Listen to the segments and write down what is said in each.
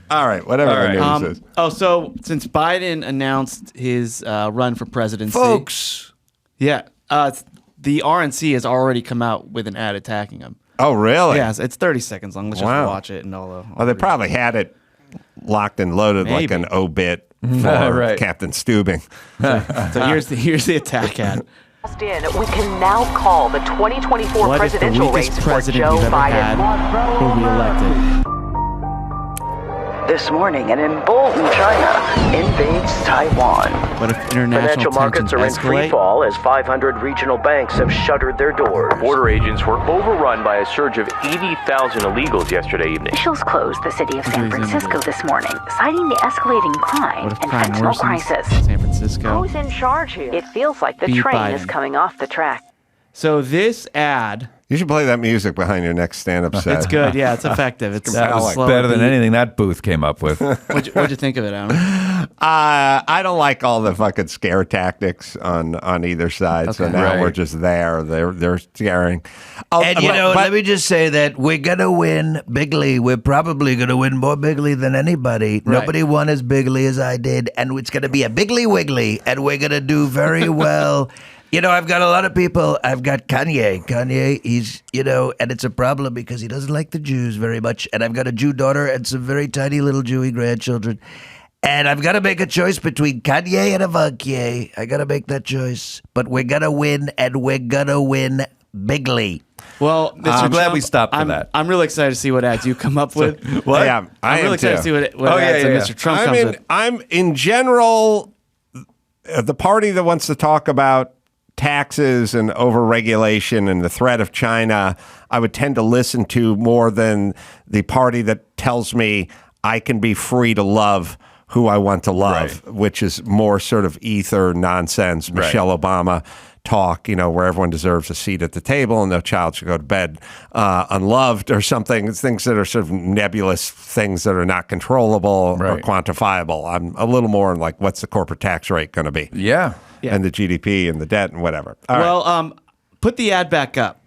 All right, whatever the news is. So since Biden announced his run for presidency, Folks. the RNC has already come out with an ad attacking him. Oh, really? Yeah, it's 30 seconds long. Let's just watch it and all. They probably had it locked and loaded like an obit for Captain Steubing. So here's the attack ad. We can now call the 2024 presidential race for Joe Biden. Who we elected. This morning, an emboldened China invades Taiwan. But if international Financial markets are in free fall as 500 regional banks have shuttered their doors. Border agents were overrun by a surge of 80,000 illegals yesterday evening. Officials closed the city of San Francisco this morning, citing the escalating crime and fentanyl crisis. San Francisco. Who's in charge here? It feels like the train is coming off the track. So this ad... You should play that music behind your next stand-up set. It's good. Yeah, it's effective. That was better than anything that booth came up with. What'd you think of it, Adam? I don't like all the fucking scare tactics on either side. So now we're just there. They're scaring. And let me just say that we're gonna win bigly. We're probably gonna win more bigly than anybody. Right. Nobody won as bigly as I did, and it's gonna be a bigly wiggly, and we're gonna do very well. I've got a lot of people. I've got Kanye. Kanye, he's, and it's a problem because he doesn't like the Jews very much. And I've got a Jew daughter and some very tiny little Jewy grandchildren. And I've got to make a choice between Kanye and Ivanka. I got to make that choice. But we're going to win, and we're going to win bigly. Well, Mr. I'm glad Trump, we stopped for that. I'm really excited to see what ads you come up with. What? Yeah, I'm really excited to see what ads Mr. Trump comes with. I'm in general the party that wants to talk about taxes and overregulation and the threat of China, I would tend to listen to more than the party that tells me I can be free to love who I want to love, which is more sort of ether nonsense, Michelle Obama talk, where everyone deserves a seat at the table and no child should go to bed unloved or something. It's things that are sort of nebulous, things that are not controllable or quantifiable. I'm a little more like, what's the corporate tax rate going to be? Yeah. And the GDP and the debt and whatever. Put the ad back up.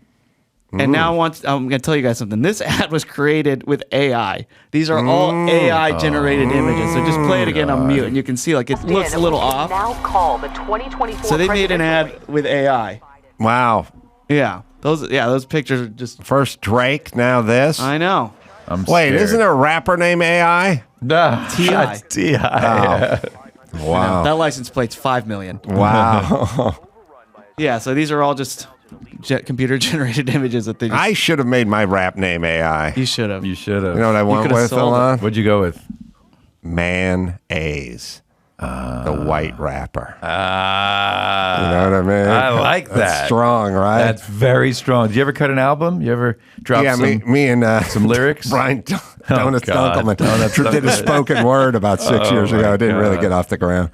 And now I'm going to tell you guys something. This ad was created with AI. These are all AI-generated images. So just play it again on mute, and you can see it looks a little off. Now call the 2024. So they made an ad with AI. Wow. Yeah. Those pictures are just... First Drake, now this. I know. Wait, isn't there a rapper named AI? No. T.I. T.I. Wow. That license plate's $5 million. Wow. Yeah, so these are all just computer-generated images that they just... I should have made my rap name AI. You should have. You should have. You know what I went with, Alon? What'd you go with? Man A's. The white rapper. You know Ah. what I mean? I like that. That's strong, right? That's very strong. Did you ever cut an album? You ever drop me and some lyrics? Brian Donuts God. Dunkelman did a spoken word about 6 years ago. It didn't really get off the ground.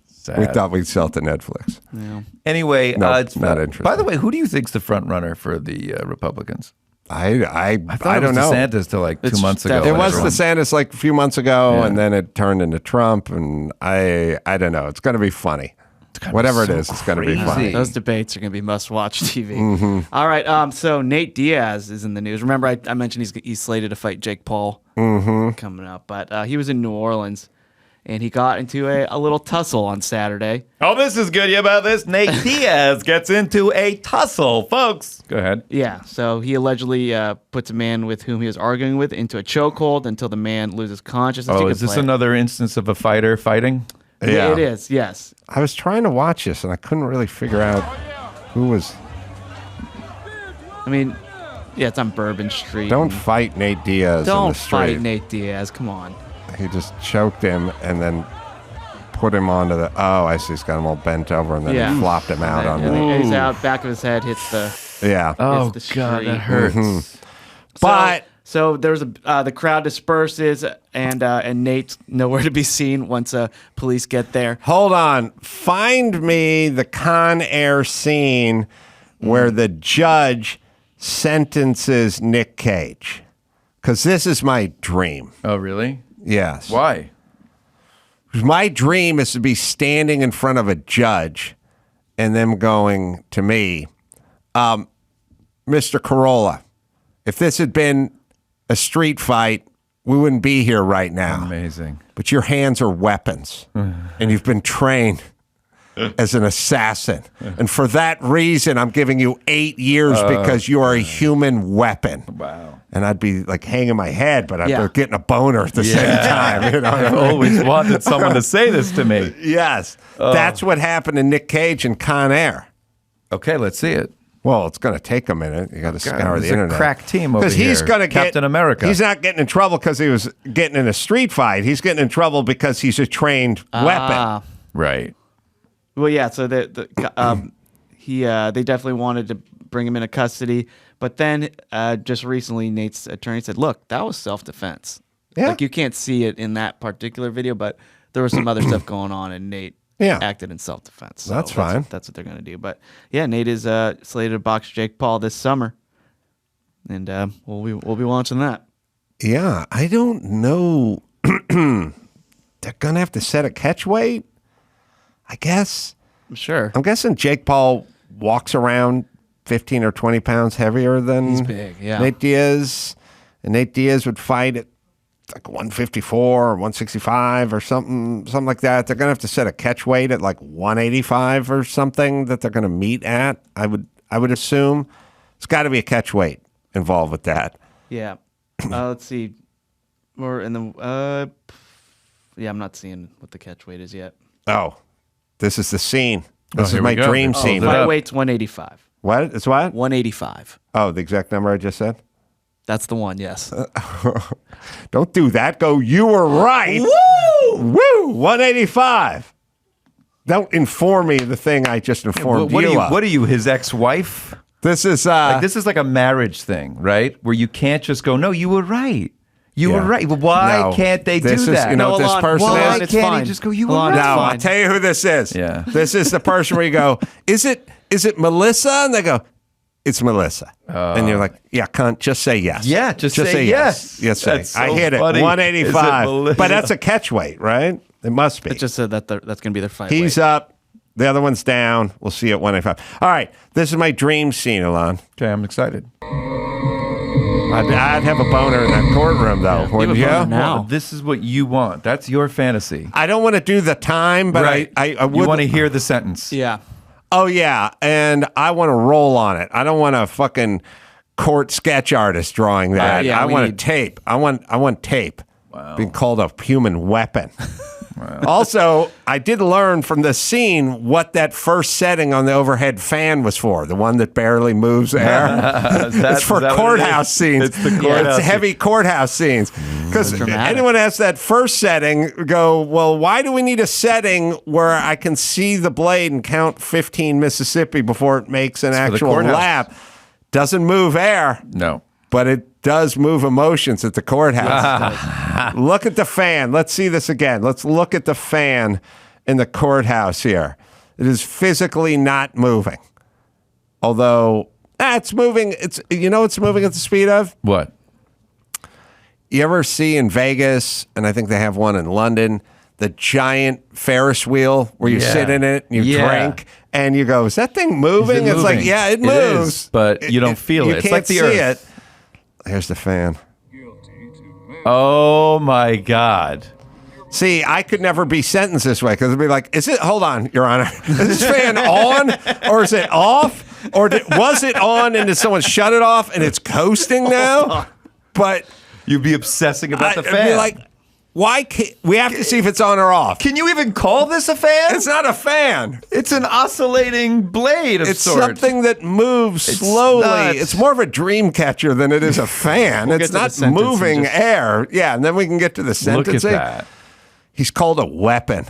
Sad. We thought we'd sell to Netflix. Yeah. Anyway, No, it's not interesting. By the way, who do you think's the front runner for the Republicans? I thought don't know. DeSantis till 2 months ago. It was DeSantis a few months ago, and then it turned into Trump, and I don't know. It's going to be funny. Whatever it is, it's going to be funny. Those debates are going to be must-watch TV. All right, so Nate Diaz is in the news. Remember, I mentioned he's slated to fight Jake Paul coming up, but he was in New Orleans, and he got into a little tussle on Saturday. Oh, this is good. You about this? Nate Diaz gets into a tussle, folks. Go ahead. Yeah, so he allegedly puts a man with whom he was arguing with into a chokehold until the man loses consciousness. Oh, is this another instance of a fighter fighting? Yeah. It is, yes. I was trying to watch this, and I couldn't really figure out who was... I mean, yeah, it's on Bourbon Street. Don't fight Nate Diaz in the street. Don't fight Nate Diaz. Come on. He just choked him and then put him onto the... Oh, I see. He's got him all bent over, and then he flopped him out on and he's out, back of his head hits the... Yeah. Oh, the God, street. that hurts. But... So there's the crowd disperses, and Nate's nowhere to be seen once police get there. Hold on. Find me the Con Air scene where the judge sentences Nick Cage. Because this is my dream. Oh, really? Yes. Why? My dream is to be standing in front of a judge and them going to me, Mr. Carolla, if this had been a street fight, we wouldn't be here right now. Amazing. But your hands are weapons, and you've been trained as an assassin. And for that reason, I'm giving you 8 years because you are a human weapon. Wow. And I'd be like hanging my head, but I'd be getting a boner at the same time. You know? I've always wanted someone to say this to me. Yes. That's what happened to Nick Cage in Con Air. Okay, let's see it. Well, it's going to take a minute. You got to scour the internet. A crack team over here. He's going to get Captain America. He's not getting in trouble because he was getting in a street fight. He's getting in trouble because he's a trained weapon. Right. Well, yeah. So they definitely wanted to bring him into custody, but then just recently, Nate's attorney said, "Look, that was self-defense. Yeah. Like you can't see it in that particular video, but there was some other stuff going on, and Nate acted in self-defense. So that's fine. That's what they're going to do. But yeah, Nate is slated to box Jake Paul this summer, and we'll be watching that. Yeah, I don't know. They're going to have to set a catch weight, I guess. Sure. I'm guessing Jake Paul walks around 15 or 20 pounds heavier than He's big, yeah. Nate Diaz. And Nate Diaz would fight at like 154 or 165 or something like that. They're going to have to set a catch weight at like 185 or something that they're going to meet at. I would assume it's got to be a catch weight involved with that. Yeah. Let's see. More in the I'm not seeing what the catch weight is yet. Oh, this is the scene. This is here my we go. dream scene. Fight weight's 185. What? It's what? 185. Oh, the exact number I just said? That's the one, yes. Don't do that. Go, you were right. Woo! Woo! 185. Don't inform me the thing I just informed you of. What are you, his ex-wife? This is This is like a marriage thing, right? Where you can't just go, no, you were right. You were right. Why can't they do that? You know what this person Why is? can't he just go, you were right? No, I'll tell you who this is. Yeah. This is the person where you go, is it Melissa? And they go, it's Melissa. And you're like, yeah, cunt, just say yes. Yeah, just say yes. Yes, That's so I hit it. funny. 185. Is it Melissa? But that's a catch weight, right? It must be. It just said that that's going to be their fight He's weight. up. The other one's down. We'll see you at 185. All right. This is my dream scene, Alon. Okay, I'm excited. I'd have a boner in that courtroom, though. Wouldn't you? now. Well, this is what you want. That's your fantasy. I don't want to do the time, but Right. I would. You want to hear the sentence. Yeah. Oh, yeah. And I want to roll on it. I don't want a fucking court sketch artist drawing that. yeah, I we want need- tape. I want tape. Wow. Being called a human weapon. Also, I did learn from the scene what that first setting on the overhead fan was for. The one that barely moves air. It's for courthouse scenes. It's the courthouse. It's heavy courthouse scenes. Because dramatic. anyone has that first setting, go, well, why do we need a setting where I can see the blade and count 15 Mississippi before it makes an for the actual courthouse. lap? Doesn't move air, No. but it does move emotions at the courthouse. Look at the fan. Let's see this again. Let's look at the fan in the courthouse here. It is physically not moving. Although, it's moving. It's moving at the speed of? What? You ever see in Vegas, and I think they have one in London, the giant Ferris wheel where you sit in it and you drink and you go, is that thing moving? It's like, yeah, it moves. is, but you don't feel it. You It's can't like the see earth. it. Here's the fan. Oh, my God. See, I could never be sentenced this way because it'd be like, hold on, Your Honor, is this fan on or is it off? Or was it on and did someone shut it off and it's coasting now? But You'd be obsessing about the I'd fan. be like, why can't we have to see if it's on or off? Can you even call this a fan? It's not a fan. It's an oscillating blade of It's sorts. something that moves slowly. nuts. It's more of a dream catcher than it is a fan. We'll It's get to the not sentence and moving just- air. Yeah, and then we can get to the Look sentencing. at that. He's called a weapon.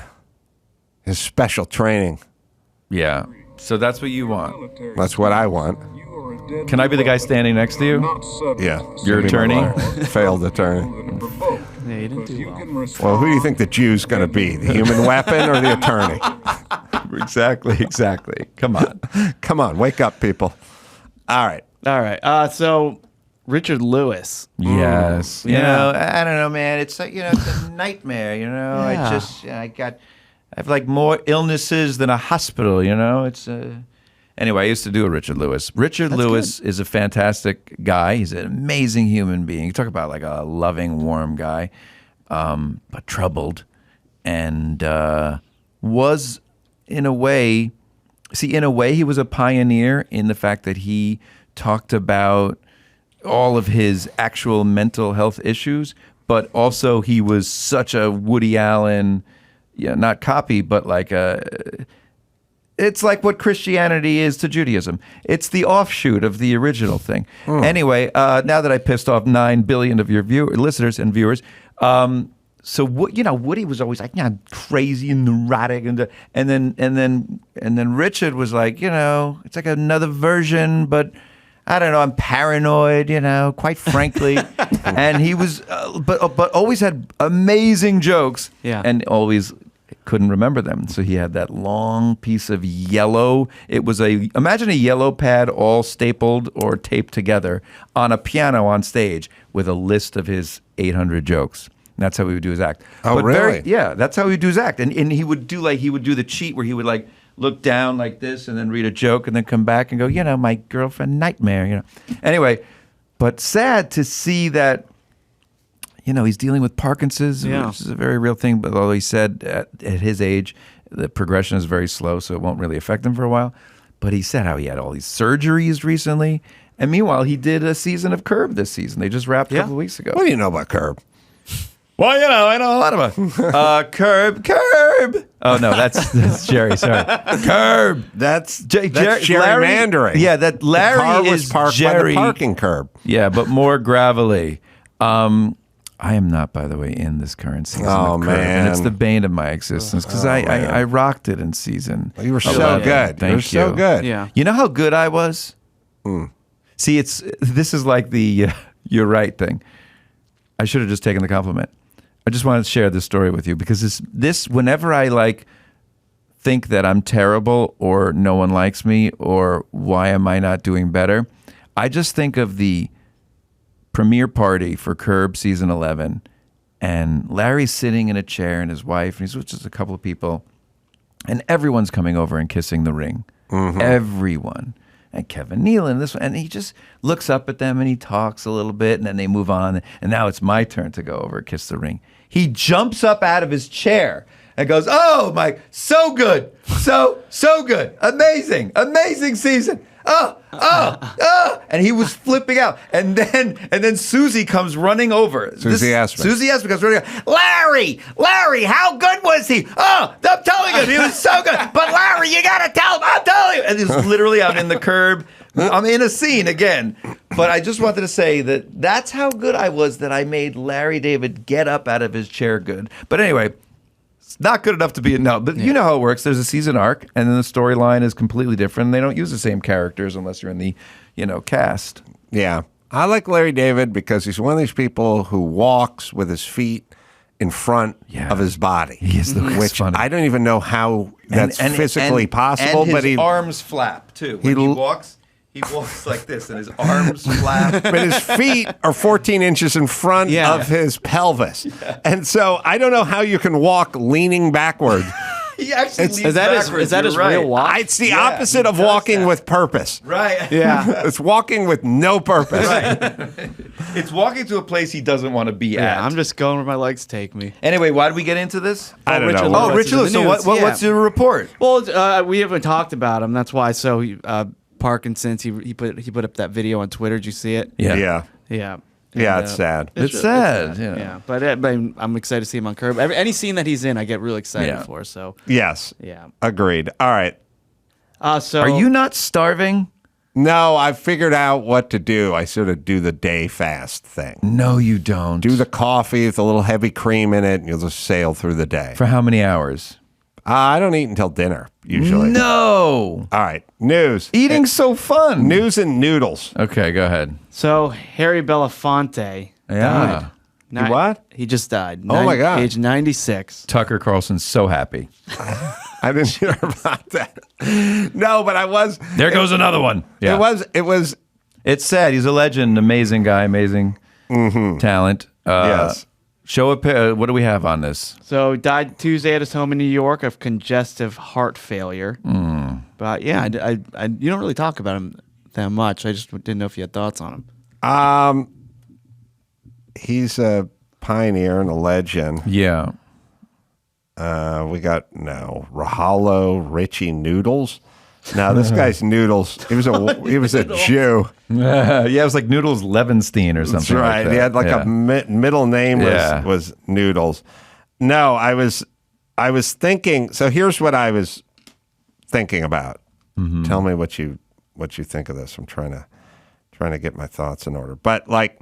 His special training. Yeah. So that's what you want. That's what I want. Can I be the guy standing next to you? Yeah. Your Give me my attorney? lawyer. Failed attorney. Yeah, you didn't do well. Well, who do you think the Jew's going to be? The human weapon or the attorney? Exactly. Come on. Come on, wake up, people. All right. All right. So Richard Lewis. Yes. You Yeah. know, I don't know, man. It's like, it's a nightmare, Yeah. I have like more illnesses than a hospital, It's Anyway, I used to do a Richard Lewis. Richard Lewis is a fantastic guy. He's an amazing human being. You talk about like a loving, warm guy, but troubled, and was in a way, he was a pioneer in the fact that he talked about all of his actual mental health issues, but also he was such a Woody Allen, not copy, but like it's like what Christianity is to Judaism. It's the offshoot of the original thing. Anyway, now that I pissed off 9 billion of your listeners and viewers, so Woody was always like, crazy and neurotic, and then Richard was like, it's like another version, but I don't know, I'm paranoid, quite frankly, and he was, but always had amazing jokes, and always couldn't remember them. So he had that long piece of yellow. It was imagine a yellow pad all stapled or taped together on a piano on stage with a list of his 800 jokes. And that's how he would do his act. Oh, really? That's how he would do his act. And he would do the cheat where he would like look down like this and then read a joke and then come back and go, my girlfriend nightmare, Anyway, but sad to see that, he's dealing with Parkinson's, which is a very real thing. But although he said at his age, the progression is very slow, so it won't really affect him for a while. But he said how he had all these surgeries recently. And meanwhile, he did a season of Curb this season. They just wrapped a couple of weeks ago. What do you know about Curb? Well, I know a lot about Curb. Oh no, that's Jerry. Sorry, Curb. That's gerrymandering. Larry, yeah, that Larry the car is was parked Jerry. by the parking curb. Yeah, but more gravelly. I am not, by the way, in this current season. Oh of Curb, man, and it's the bane of my existence because I rocked it in season. You were so 11. good. Thank you were so good. Yeah. You know how good I was? See, this is like the you're right thing. I should have just taken the compliment. I just wanted to share this story with you because this whenever I think that I'm terrible or no one likes me or why am I not doing better, I just think of the premiere party for Curb season 11 and Larry's sitting in a chair and his wife and he's with just a couple of people and everyone's coming over and kissing the ring. Everyone. And Kevin Nealon, this one, and he just looks up at them and he talks a little bit and then they move on and now it's my turn to go over and kiss the ring. He jumps up out of his chair and goes, "Oh my, so good, so good, amazing season, and he was flipping out, and then Susie comes running over. Susie Essman comes running over. Larry, how good was he? Oh, I'm telling you, he was so good. But Larry, you gotta tell him, I'm telling you. And he's literally out in the Curb. I'm in a scene again. But I just wanted to say that's how good I was that I made Larry David get up out of his chair good. But anyway, it's not good enough to be but you know how it works. There's a season arc, and then the storyline is completely different. They don't use the same characters unless you're in the, cast. Yeah. I like Larry David because he's one of these people who walks with his feet in front of his body. He is which funny. I don't even know how that's physically possible. And but his arms flap, too. When he walks like this, and his arms flap. But his feet are 14 inches in front of his pelvis. Yeah. And so I don't know how you can walk leaning backward. He actually leans backwards. Is that his real walk? It's the opposite of walking with purpose. Right. Yeah. It's walking with no purpose. Right. It's walking to a place he doesn't want to be at. I'm just going where my legs take me. Anyway, why did we get into this? I don't know. Oh, Richard Lewis. So what's your report? Well, we haven't talked about him. That's why. So Parkinson's. He put up that video on Twitter. Did you see it? Yeah. Yeah, it's sad. It's sad. Yeah. But I'm excited to see him on Curb. Any scene that he's in, I get really excited for. So yes, yeah, agreed. All right. So are you not starving? No, I've figured out what to do. I sort of do the day fast thing. No, you don't. Do the coffee with a little heavy cream in it, and you'll just sail through the day. For how many hours? I don't eat until dinner, usually. No. All right. News. Eating's so fun. News and noodles. Okay, go ahead. So Harry Belafonte died. What? He just died. Oh, my God. Age 96. Tucker Carlson's so happy. I didn't hear about that. No, but I was. There goes another one. Yeah. It was. It's sad. He's a legend. Amazing guy. Amazing talent. Yes. Show a what do we have on this? So died Tuesday at his home in New York of congestive heart failure. But yeah, you don't really talk about him that much. I just didn't know if you had thoughts on him. He's a pioneer and a legend. Yeah. We got Rahalo Richie Noodles. Now this guy's Noodles. He was a Jew. Yeah, it was like Noodles Levenstein or something. That's right. Like that. He had like a middle name was Noodles. No, I was thinking. So here's what I was thinking about. Mm-hmm. Tell me what you think of this. I'm trying to get my thoughts in order. But like,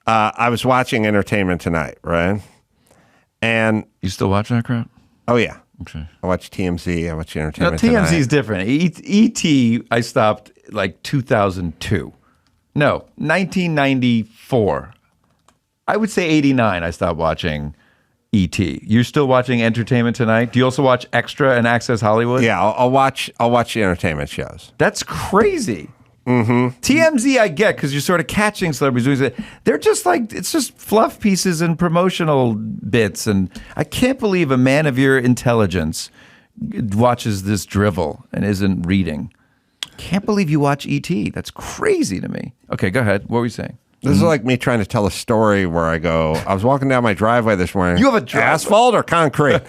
I was watching Entertainment Tonight, right? And you still watching that crap? Oh yeah. Okay. I watch TMZ. I watch Entertainment Tonight. TMZ is different. E.T. I stopped like 2002. No, 1994. I would say 89. I stopped watching E.T. You're still watching Entertainment Tonight? Do you also watch Extra and Access Hollywood? Yeah, I'll watch the entertainment shows. That's crazy. Mm-hmm. TMZ I get because you're sort of catching celebrities doing it. They're just like, it's just fluff pieces and promotional bits. And I can't believe a man of your intelligence watches this drivel and isn't reading. Can't believe you watch E.T. That's crazy to me. Okay, go ahead. What were you saying? This is like me trying to tell a story where I was walking down my driveway this morning. You have a driveway? Asphalt or concrete?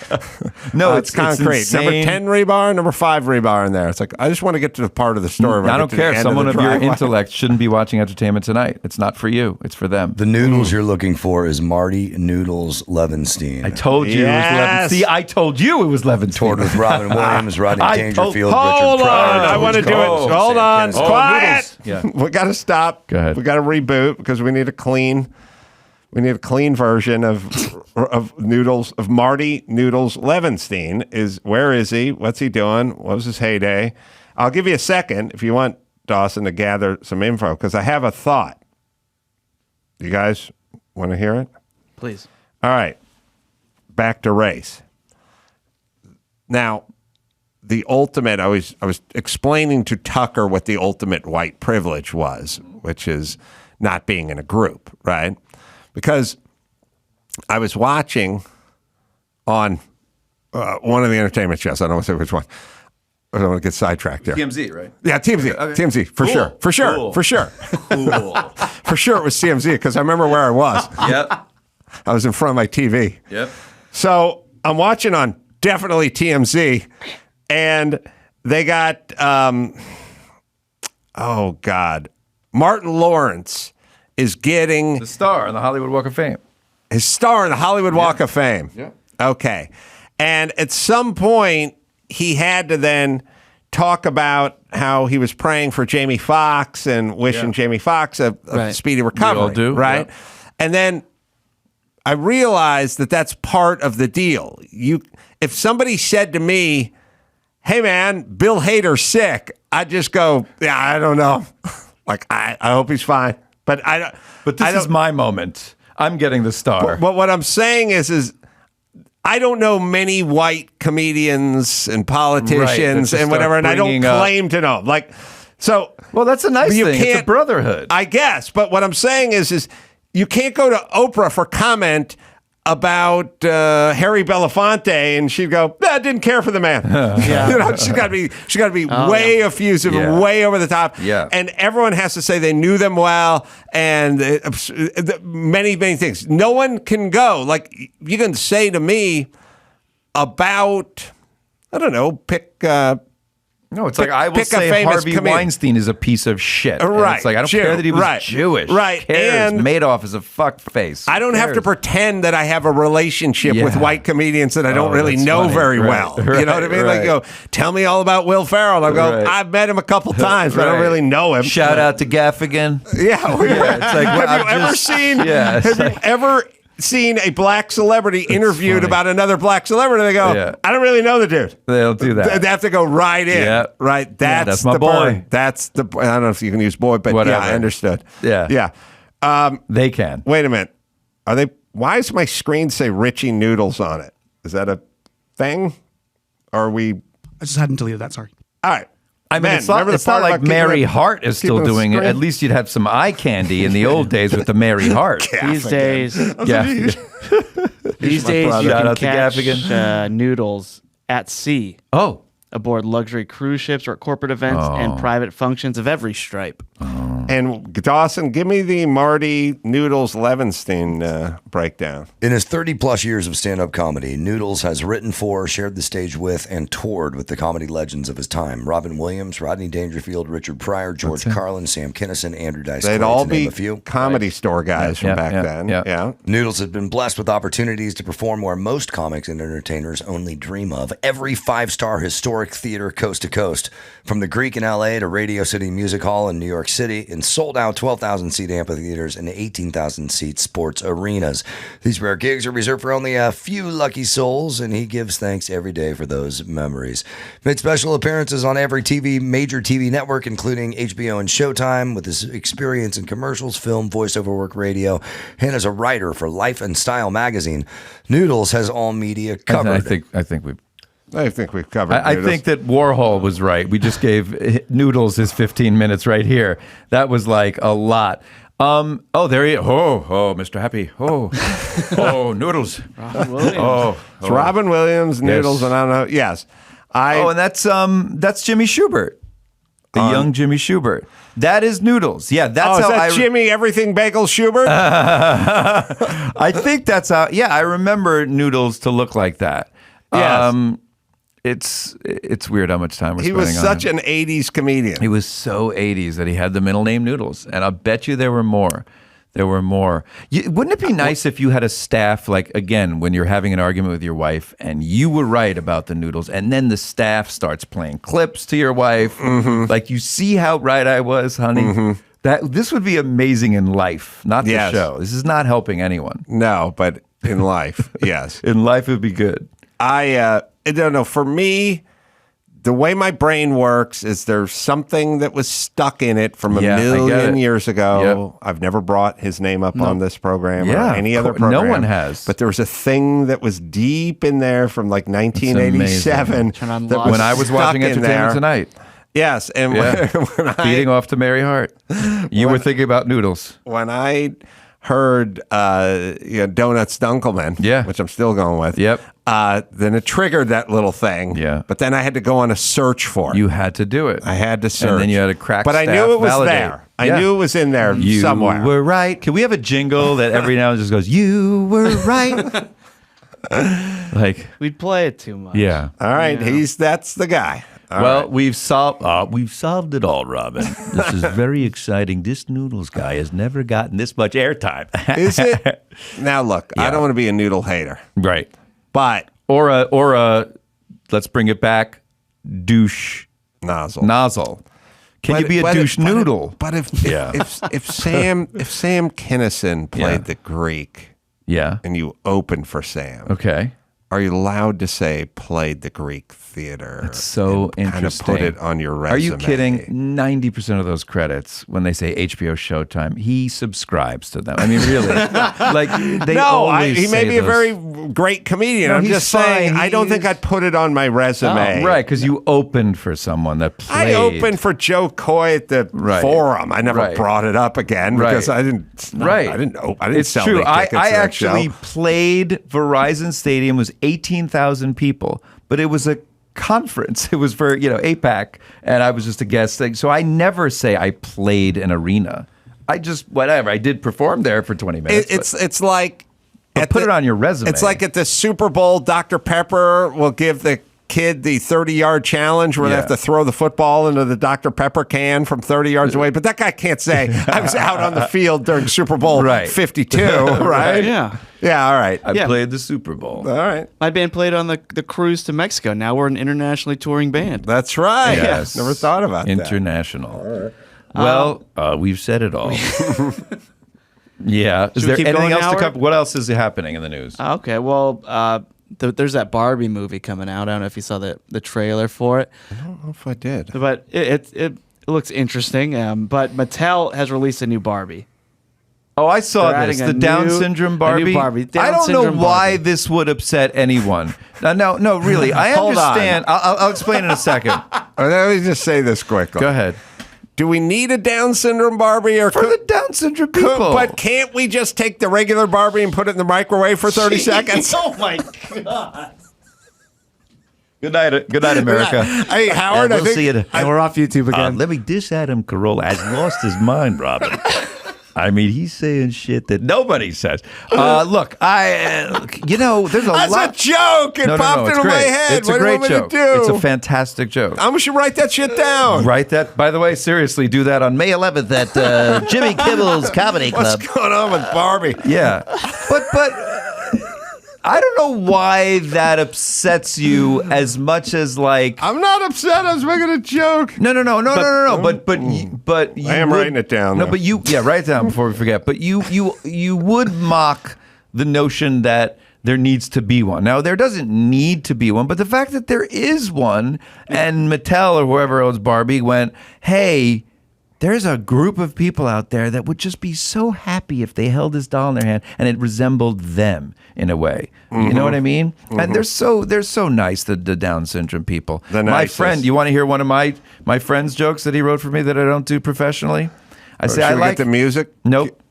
No, it's concrete. It's number 10 rebar, number 5 rebar in there. It's like, I just want to get to the part of the story where I don't care. Someone of your driveway. intellect shouldn't be watching Entertainment Tonight. It's not for you. It's for them. The Noodles you're looking for is Marty Noodles Levenstein. I told you it was Levenstein. See, I told you it was Levenstein. Toured with Robin Williams, Rodney Dangerfield, Hold Richard on. Pryor. I want to do it. Hold on. Quiet. Yeah. We got to stop. Go ahead. We got to reboot because we need a clean version of Noodles, of Marty Noodles Levenstein. Where is he? What's he doing? What was his heyday? I'll give you a second if you want, Dawson, to gather some info because I have a thought. You guys want to hear it? Please. All right. Back to race. Now, the ultimate, I was explaining to Tucker what the ultimate white privilege was, which is not being in a group, right? Because I was watching on one of the entertainment shows. I don't want to say which one. I don't want to get sidetracked there. TMZ, right? Yeah, TMZ. Okay. TMZ, for sure. For sure. Cool. For sure. Cool. For sure it was TMZ because I remember where I was. Yep. I was in front of my TV. Yep. So I'm watching on definitely TMZ, and they got, oh, God, Martin Lawrence is getting The star on the Hollywood Walk of Fame. his star in the Hollywood Walk of Fame. Yeah. Okay. And at some point, he had to then talk about how he was praying for Jamie Foxx and wishing Jamie Foxx a speedy recovery. We all do. Right? Yeah. And then I realized that that's part of the deal. If somebody said to me, hey, man, Bill Hader's sick, I'd just go, yeah, I don't know. Like, I hope he's fine. But this is my moment. I'm getting the star. But what I'm saying is I don't know many white comedians and politicians and whatever, and I don't claim to know. Like, so. Well, that's a nice thing. It's a brotherhood. I guess. But what I'm saying is you can't go to Oprah for comment about Harry Belafonte, and she'd go, I didn't care for the man. She's got to be way effusive, way over the top. Yeah. And everyone has to say they knew them well, and many things. No one can go. Like, you can say to me about, I don't know, no, it's like I will say Harvey Weinstein is a piece of shit. And Right. it's like I don't care that he was Jewish. Right. Who cares? And Madoff is a fuck face. I don't have to pretend that I have a relationship with white comedians that I don't really that's know funny. very Right. well. Right. You know what I mean? Right. Like, go, tell me all about Will Ferrell. I go, Right. I've met him a couple times, but I don't really know him. Shout out to Gaffigan. Yeah. It's like, Have you ever seen a black celebrity interviewed funny. about another black celebrity? They go, I don't really know the dude. They'll do that. They have to go right in. Yeah. Right. That's my the boy. part. That's the. I don't know if you can use boy, but Whatever. yeah, I understood. Yeah. Yeah. They can. Wait a minute. Are they? Why does my screen say Richie Noodles on it? Is that a thing? Or are we? I just hadn't deleted that. Sorry. All right. I mean, Man, it's not like Mary Hart is still doing it. At least you'd have some eye candy in the old days with the Mary Hart. These days, Shout you out can to catch Gaffigan. noodles at sea. Oh, aboard luxury cruise ships or at corporate events and private functions of every stripe. And Dawson, give me the Marty Noodles Levinstein breakdown. In his 30-plus years of stand-up comedy, Noodles has written for, shared the stage with, and toured with the comedy legends of his time. Robin Williams, Rodney Dangerfield, Richard Pryor, George Carlin, Sam Kinison, Andrew Dice Clay, They'd all to name be a few. comedy store guys from back then. Yeah. Noodles has been blessed with opportunities to perform where most comics and entertainers only dream of. Every five-star historic theater coast to coast, from the Greek in L.A. to Radio City Music Hall in New York City, in sold-out 12,000-seat amphitheaters and 18,000-seat sports arenas. These rare gigs are reserved for only a few lucky souls, and he gives thanks every day for those memories. Made special appearances on every major TV network, including HBO and Showtime, with his experience in commercials, film, voiceover work, radio, and as a writer for Life and Style magazine. Noodles has all media covered. I think we've covered I think that Warhol was right. We just gave Noodles his 15 minutes right here. That was like a lot. There he is. Mr. Happy. Noodles. Robin Williams. It's Robin Williams, Noodles, and I don't know. Yes. And that's Jimmy Schubert. The young Jimmy Schubert. That is Noodles. Yeah, that's how Jimmy Everything Bagel Schubert? I think that's how. Yeah, I remember Noodles to look like that. Yes. It's weird how much time we're spending on him. He was such an 80s comedian. He was so 80s that he had the middle name Noodles. And I'll bet you there were more. Wouldn't it be nice if you had a staff, like, again, when you're having an argument with your wife and you were right about the noodles, and then the staff starts playing clips to your wife, like, you see how right I was, honey? This would be amazing in life, not the show. This is not helping anyone. No, but in life, yes. In life, it would be good. I don't know. For me, the way my brain works is there's something that was stuck in it from a million years ago. Yep. I've never brought his name up on this program or any other program. No one has. But there was a thing that was deep in there from like 1987 that was when I was watching Entertainment Tonight. Yes, and when beating off to Mary Hart, you were thinking about Noodles. When I heard Donuts Dunkelman, which I'm still going with. Yep. Then it triggered that little thing. Yeah. But then I had to go on a search for it. You had to do it. I had to search. And then you had to crack. But I knew it was there. I knew it was in there somewhere. You were right. Can we have a jingle that every now and then just goes, "You were right"? Like we'd play it too much. Yeah. All right. That's the guy. All right. We've solved it all, Robin. This is very exciting. This Noodles guy has never gotten this much airtime. Is it? Now look, I don't want to be a noodle hater. Right. But or a let's bring it back, douche nozzle. Can you be a douche noodle? But if Sam Kinison played the Greek, and you opened for Sam, okay, are you allowed to say played the Greek theater? That's so interesting. Kind of put it on your resume. Are you kidding? 90% of those credits, when they say HBO Showtime, he subscribes to them. I mean, really? Like they always he may say be those. a very great comedian. No, I'm just saying, I don't think I'd put it on my resume. Right, because you opened for someone that played. I opened for Joe Coy at the Forum. I never brought it up again because I didn't. I didn't know. I didn't sell true. any tickets I to that actually show. played Verizon Stadium. Was 18,000 people, but it was a conference. It was for APAC, and I was just a guest. So I never say I played an arena. I just whatever. I did perform there for 20 minutes. It's like put it on your resume. It's like at the Super Bowl, Dr. Pepper will give the kid the 30-yard challenge where they have to throw the football into the Dr. Pepper can from 30 yards away. But that guy can't say, I was out on the field during Super Bowl 52, right? Yeah. Yeah, all right. I played the Super Bowl. All right. My band played on the cruise to Mexico. Now we're an internationally touring band. That's right. Yes. Never thought about that. International. Well, we've said it all. Yeah. Is Should we there keep anything going, else to Howard? cover? What else is happening in the news? Okay, well, there's that Barbie movie coming out. I don't know if you saw the trailer for it. I don't know if I did. But it looks interesting. But Mattel has released a new Barbie. Oh, I saw They're this. adding The a Down new- syndrome a new Barbie. Barbie. Down I don't know syndrome why Barbie. this would upset anyone. No, really. I Hold on. understand. I'll explain in a second. Let me just say this quickly. Go ahead. Do we need a Down syndrome Barbie or For the Down syndrome people. But can't we just take the regular Barbie and put it in the microwave for 30 seconds? Oh my god! Good night, America. Hey, Howard, we'll see you. And we're off YouTube again. Let me dish Adam Carolla has lost his mind, Robin. I mean, he's saying shit that nobody says. Look, there's a That's lot. a joke. It popped it's into my great. head. It's what a do you great want me joke. to do? It's a fantastic joke. I should write that shit down. Write that. By the way, seriously, do that on May 11th at Jimmy Kimmel's Comedy Club. What's going on with Barbie? Yeah, but I don't know why that upsets you as much as like. I'm not upset. I was making a joke. No. But you I am writing it down. No, though. but write it down before we forget. But you would mock the notion that there needs to be one. Now there doesn't need to be one, but the fact that there is one, and Mattel or whoever owns Barbie went, hey. There's a group of people out there that would just be so happy if they held this doll in their hand and it resembled them in a way. You know what I mean? And they're so nice, the Down syndrome people. My friend, you want to hear one of my friend's jokes that he wrote for me that I don't do professionally? I say I like the music. Nope.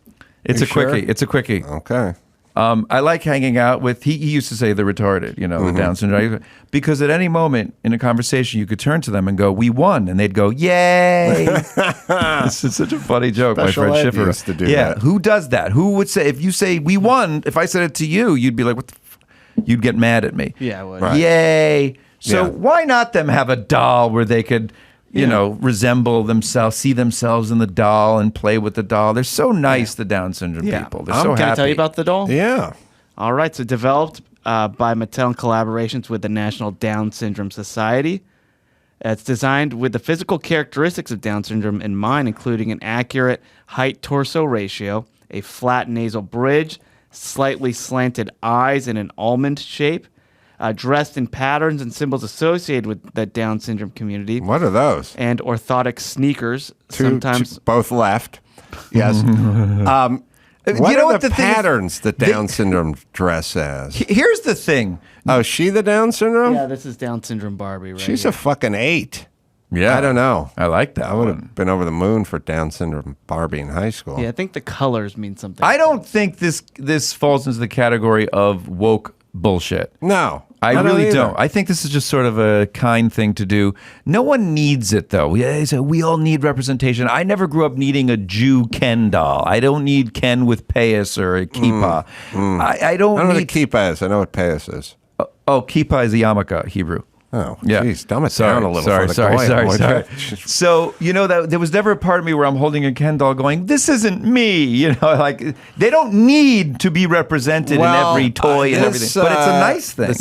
It's a sure? quickie. It's a quickie. Okay. I like hanging out with, he used to say the retarded, the Down syndrome, because at any moment in a conversation, you could turn to them and go, we won. And they'd go, yay. This is such a funny joke. Special my friend ed Schiffer used to do that. Who does that? Who would say, if you say we won, if I said it to you, you'd be like, what the you'd get mad at me. Yeah, I would. Right. Yay. So why not them have a doll where they could, resemble themselves, see themselves in the doll and play with the doll? They're so nice, the Down syndrome people. They're so happy. Can I tell you about the doll? Yeah. All right. So developed by Mattel in collaborations with the National Down Syndrome Society. It's designed with the physical characteristics of Down syndrome in mind, including an accurate height-torso ratio, a flat nasal bridge, slightly slanted eyes in an almond shape, dressed in patterns and symbols associated with the Down syndrome community. What are those? And orthotic sneakers, sometimes. Both left. Yes. What are the patterns that Down syndrome dress as? Here's the thing. Oh, is she the Down syndrome? Yeah, this is Down syndrome Barbie, right? She's a fucking 8. Yeah. I don't know. I like that. I would have been over the moon for Down syndrome Barbie in high school. Yeah, I think the colors mean something. I don't think this falls into the category of woke bullshit. No. I really either. don't. I think this is just sort of a kind thing to do. No one needs it, though. Yeah, so we all need representation. I never grew up needing a Jew Ken doll. I don't need Ken with payas or a kippah. I don't I don't know need... what a kippah is. I know what payas is. Oh, kippah is a yarmulke, Hebrew. Oh, yeah. Geez, dumb it down a little. Sorry. So, there was never a part of me where I'm holding a Ken doll going, this isn't me. Like, they don't need to be represented in every toy and everything. But it's a nice thing.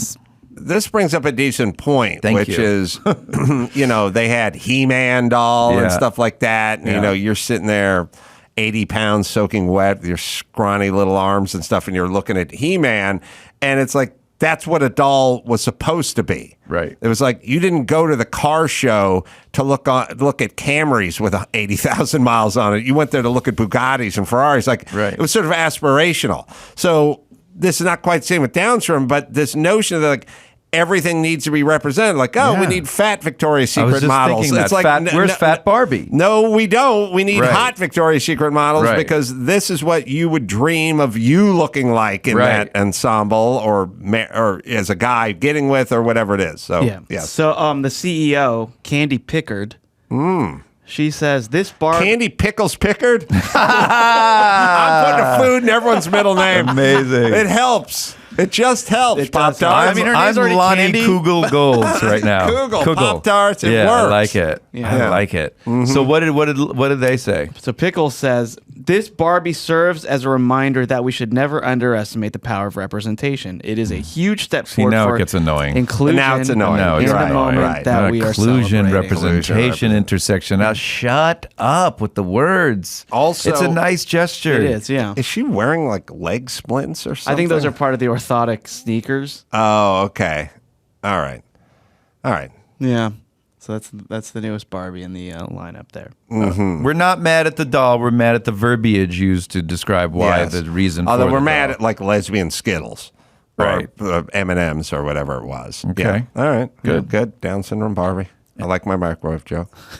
This brings up a decent point, Thank which you. is, they had He-Man doll and stuff like that. And, you're sitting there 80 pounds soaking wet with your scrawny little arms and stuff, and you're looking at He-Man, and it's like, that's what a doll was supposed to be. Right. It was like you didn't go to the car show to look at Camrys with 80,000 miles on it. You went there to look at Bugattis and Ferraris. It was sort of aspirational. So this is not quite the same with Down syndrome, but this notion that everything needs to be represented. We need fat Victoria's Secret models. It's like where's fat Barbie? No, we don't. We need hot Victoria's Secret models because this is what you would dream of you looking like in that ensemble or as a guy getting with or whatever it is. So yes. So the CEO, Candy Pickard. She says this bar Candy Pickles Pickard. I'm putting a food in everyone's middle name. Amazing. It helps. It just helps. It Pop does. Tarts. Her I'm name's already Lonnie Candy. Kugel Golds right now. Kugel. Pop Tarts. It works. I like it. Yeah. I like it. So what did they say? So Pickles says this Barbie serves as a reminder that we should never underestimate the power of representation. It is a huge step forward now for it gets annoying. inclusion. Now it's annoying. No, in it's the right. moment Right. that we are Inclusion, celebrating. representation, intersection. Now shut up with the words. Also, it's a nice gesture. It is, yeah. Is she wearing leg splints or something? I think those are part of the orthotic sneakers. Oh, okay. All right. Yeah. So that's the newest Barbie in the lineup there. We're not mad at the doll. We're mad at the verbiage used to describe why Yes. the reason. Although for we're the mad doll. at lesbian Skittles, Right. Or M&Ms or whatever it was. Okay. Yeah. All right. Good. Good. Down syndrome Barbie. I like my microwave joke.